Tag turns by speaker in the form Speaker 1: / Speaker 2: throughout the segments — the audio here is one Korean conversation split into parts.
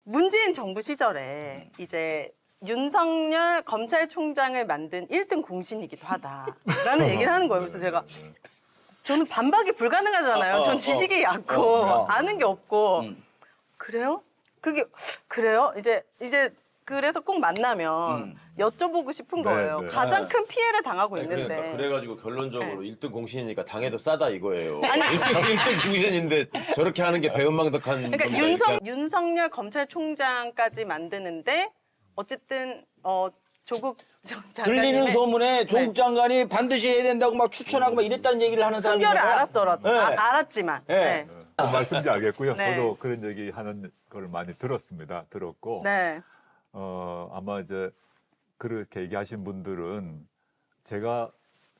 Speaker 1: 문재인 정부 시절에 이제 윤석열 검찰총장을 만든 1등 공신이기도 하다라는 얘기를 하는 거예요. 그래서 제가 저는 반박이 불가능하잖아요. 전 지식이 얕고 아는 게 없고 그래요? 그게 그래요? 이제 그래서 꼭 만나면 여쭤보고 싶은 거예요.
Speaker 2: 네.
Speaker 1: 가장 큰 피해를 당하고 있는데.
Speaker 3: 그러니까 그래가지고 결론적으로 1등 공신이니까 당해도 싸다 이거예요. 1등 공신인데 저렇게 하는 게 배은망덕한
Speaker 1: 그러니까
Speaker 3: 겁니다.
Speaker 1: 윤석열 검찰총장까지 만드는데 어쨌든 조국 장관님의
Speaker 4: 들리는 소문에 조국 장관이 반드시 해야 된다고 막 추천하고 막 이랬다는 얘기를 하는 사람이
Speaker 1: 판결을
Speaker 4: 있는 거야?
Speaker 1: 알았더라도
Speaker 4: 네.
Speaker 1: 알았지만
Speaker 4: 네.
Speaker 2: 그 말씀인지 알겠고요.
Speaker 1: 네.
Speaker 2: 저도 그런 얘기 하는 걸 많이 들었고
Speaker 1: 네.
Speaker 2: 아마 이제 그렇게 얘기하신 분들은 제가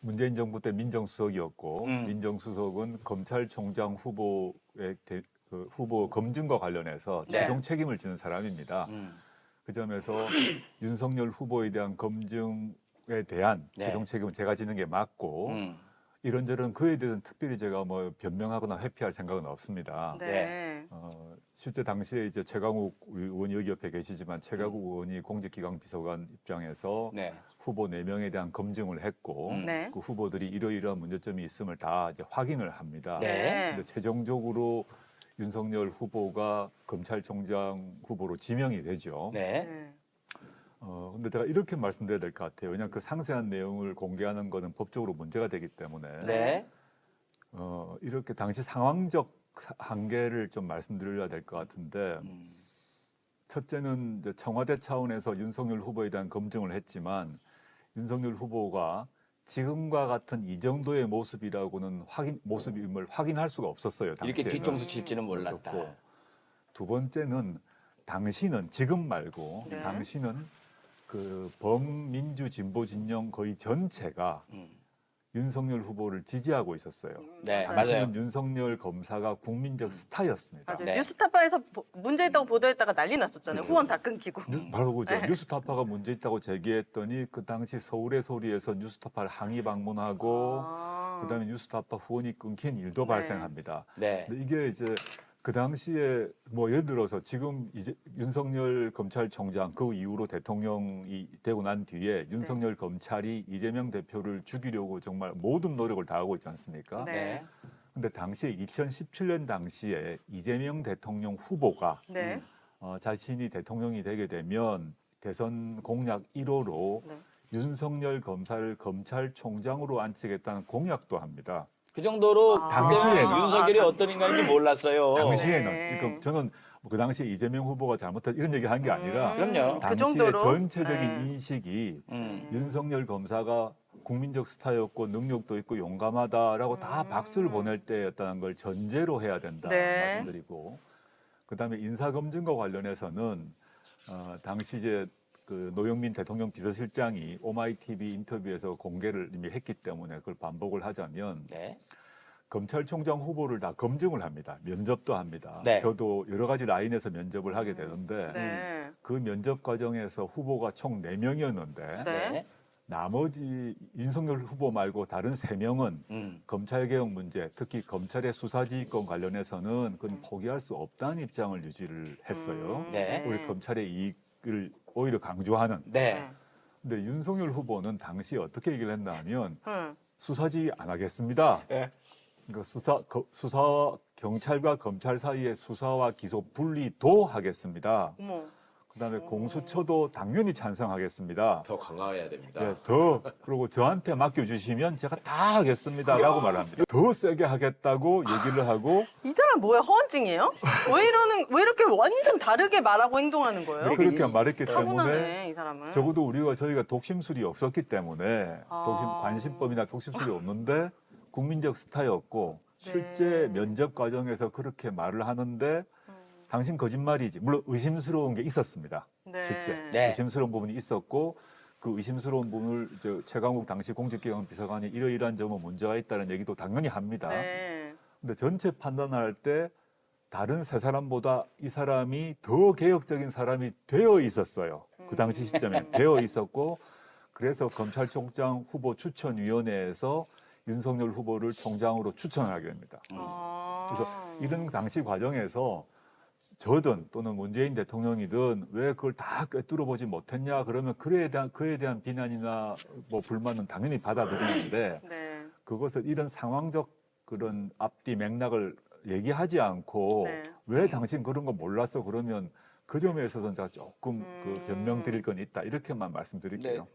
Speaker 2: 문재인 정부 때 민정수석이었고 민정수석은 검찰총장 후보의 후보 검증과 관련해서
Speaker 4: 네.
Speaker 2: 최종 책임을 지는 사람입니다. 그 점에서 윤석열 후보에 대한 검증에 대한
Speaker 4: 네.
Speaker 2: 최종 책임은 제가 지는 게 맞고 이런저런 그에 대해서는 특별히 제가 뭐 변명하거나 회피할 생각은 없습니다.
Speaker 1: 네.
Speaker 2: 실제 당시에 이제 최강욱 의원이 여기 옆에 계시지만 최강욱 의원이 공직기강 비서관 입장에서
Speaker 4: 네.
Speaker 2: 후보 4명에 대한 검증을 했고
Speaker 1: 네.
Speaker 2: 그 후보들이 이러이러한 문제점이 있음을 다 이제 확인을 합니다.
Speaker 4: 네.
Speaker 2: 근데 최종적으로 윤석열 후보가 검찰총장 후보로 지명이 되죠.
Speaker 4: 네.
Speaker 1: 네.
Speaker 2: 근데 제가 이렇게 말씀드려야 될 것 같아요. 왜냐하면 그 상세한 내용을 공개하는 것은 법적으로 문제가 되기 때문에
Speaker 4: 네.
Speaker 2: 이렇게 당시 상황적 한계를 좀 말씀드려야 될 것 같은데 첫째는 이제 청와대 차원에서 윤석열 후보에 대한 검증을 했지만 윤석열 후보가 지금과 같은 이 정도의 모습이라고는 모습임을 확인할 수가 없었어요.
Speaker 4: 이렇게
Speaker 2: 당시에는.
Speaker 4: 뒤통수 칠지는 몰랐다.
Speaker 2: 그렇고, 두 번째는 당시는 지금 말고
Speaker 1: 네.
Speaker 2: 당시는 그 범민주 진보 진영 거의 전체가 윤석열 후보를 지지하고 있었어요.
Speaker 4: 네,
Speaker 2: 당시는
Speaker 4: 맞아요.
Speaker 2: 윤석열 검사가 국민적 스타였습니다.
Speaker 1: 맞아요.
Speaker 4: 네.
Speaker 1: 뉴스타파에서 문제 있다고 보도했다가 난리 났었잖아요.
Speaker 2: 그렇죠.
Speaker 1: 후원 다 끊기고.
Speaker 2: 바로 그죠.
Speaker 1: 네.
Speaker 2: 뉴스타파가 문제 있다고 제기했더니 그 당시 서울의 소리에서 뉴스타파를 항의 방문하고 그다음에 뉴스타파 후원이 끊긴 일도
Speaker 1: 네.
Speaker 2: 발생합니다.
Speaker 4: 네.
Speaker 2: 근데 이게 이제 그 당시에 뭐 예를 들어서 지금 이제 윤석열 검찰총장 그 이후로 대통령이 되고 난 뒤에 윤석열 검찰이 이재명 대표를 죽이려고 정말 모든 노력을 다하고 있지 않습니까?
Speaker 1: 네.
Speaker 2: 근데 당시에 2017년 당시에 이재명 대통령 후보가
Speaker 1: 네.
Speaker 2: 자신이 대통령이 되게 되면 대선 공약 1호로
Speaker 1: 네.
Speaker 2: 윤석열 검사를 검찰총장으로 안치겠다는 공약도 합니다.
Speaker 4: 그 정도로
Speaker 2: 당시에는.
Speaker 4: 윤석열이 어떤 인간인지 몰랐어요.
Speaker 2: 당시에는
Speaker 1: 네.
Speaker 2: 그러니까 저는 그 당시에 이재명 후보가 잘못했 이런 얘기 한 게 아니라
Speaker 4: 그럼요.
Speaker 1: 그
Speaker 2: 당시의
Speaker 1: 정도로?
Speaker 2: 전체적인
Speaker 1: 네.
Speaker 2: 인식이 윤석열 검사가 국민적 스타였고 능력도 있고 용감하다라고 다 박수를 보낼 때였다는 걸 전제로 해야 된다
Speaker 1: 네.
Speaker 2: 말씀드리고 그다음에 인사검증과 관련해서는 당시 이제 그 노영민 대통령 비서실장이 오마이TV 인터뷰에서 공개를 이미 했기 때문에 그걸 반복을 하자면
Speaker 4: 네.
Speaker 2: 검찰총장 후보를 다 검증을 합니다. 면접도 합니다.
Speaker 4: 네.
Speaker 2: 저도 여러 가지 라인에서 면접을 하게 되는데
Speaker 1: 네.
Speaker 2: 그 면접 과정에서 후보가 총 4명이었는데
Speaker 1: 네.
Speaker 2: 나머지 윤석열 후보 말고 다른 3명은 검찰개혁 문제, 특히 검찰의 수사지휘권 관련해서는 그건 포기할 수 없다는 입장을 유지를 했어요.
Speaker 4: 네.
Speaker 2: 우리 검찰의 이익을 오히려 강조하는.
Speaker 4: 네.
Speaker 2: 근데 윤석열 후보는 당시 어떻게 얘기를 했나 하면
Speaker 1: 응.
Speaker 2: 수사지휘 안 하겠습니다.
Speaker 4: 네.
Speaker 2: 그러니까 수사 경찰과 검찰 사이의 수사와 기소 분리도 하겠습니다.
Speaker 1: 어머.
Speaker 2: 그다음에 공수처도 당연히 찬성하겠습니다.
Speaker 3: 더 강화해야 됩니다.
Speaker 2: 네, 그리고 저한테 맡겨주시면 제가 다 하겠습니다라고 말합니다. 더 세게 하겠다고 얘기를 하고
Speaker 1: 이 사람 뭐야? 허언증이에요? 왜 이렇게 완전 다르게 말하고 행동하는 거예요?
Speaker 2: 그렇게 말했기 때문에
Speaker 1: 타고나네, 이 사람은.
Speaker 2: 적어도 저희가 독심술이 없었기 때문에 관심법이나 독심술이 없는데 국민적 스타였고 실제 면접 과정에서 그렇게 말을 하는데 당신 거짓말이지. 물론 의심스러운 게 있었습니다.
Speaker 1: 네.
Speaker 2: 실제
Speaker 4: 네.
Speaker 2: 의심스러운 부분이 있었고 그 의심스러운 부분을 최강욱 당시 공직기강 비서관이 이러이러한 점은 문제가 있다는 얘기도 당연히 합니다.
Speaker 1: 네.
Speaker 2: 근데 전체 판단할 때 다른 세 사람보다 이 사람이 더 개혁적인 사람이 되어 있었어요. 그 당시 시점에 되어 있었고 그래서 검찰총장 후보 추천위원회에서 윤석열 후보를 총장으로 추천하게 됩니다. 그래서 이런 당시 과정에서 저든 또는 문재인 대통령이든 왜 그걸 다 꿰뚫어 보지 못했냐 그러면 그에 대한 비난이나 뭐 불만은 당연히 받아들이는데
Speaker 1: 네.
Speaker 2: 그것을 이런 상황적 그런 앞뒤 맥락을 얘기하지 않고
Speaker 1: 네.
Speaker 2: 왜 당신 그런 거 몰랐어 그러면 그 점에 있어서는 제가 조금 그 변명 드릴 건 있다 이렇게만 말씀드릴게요.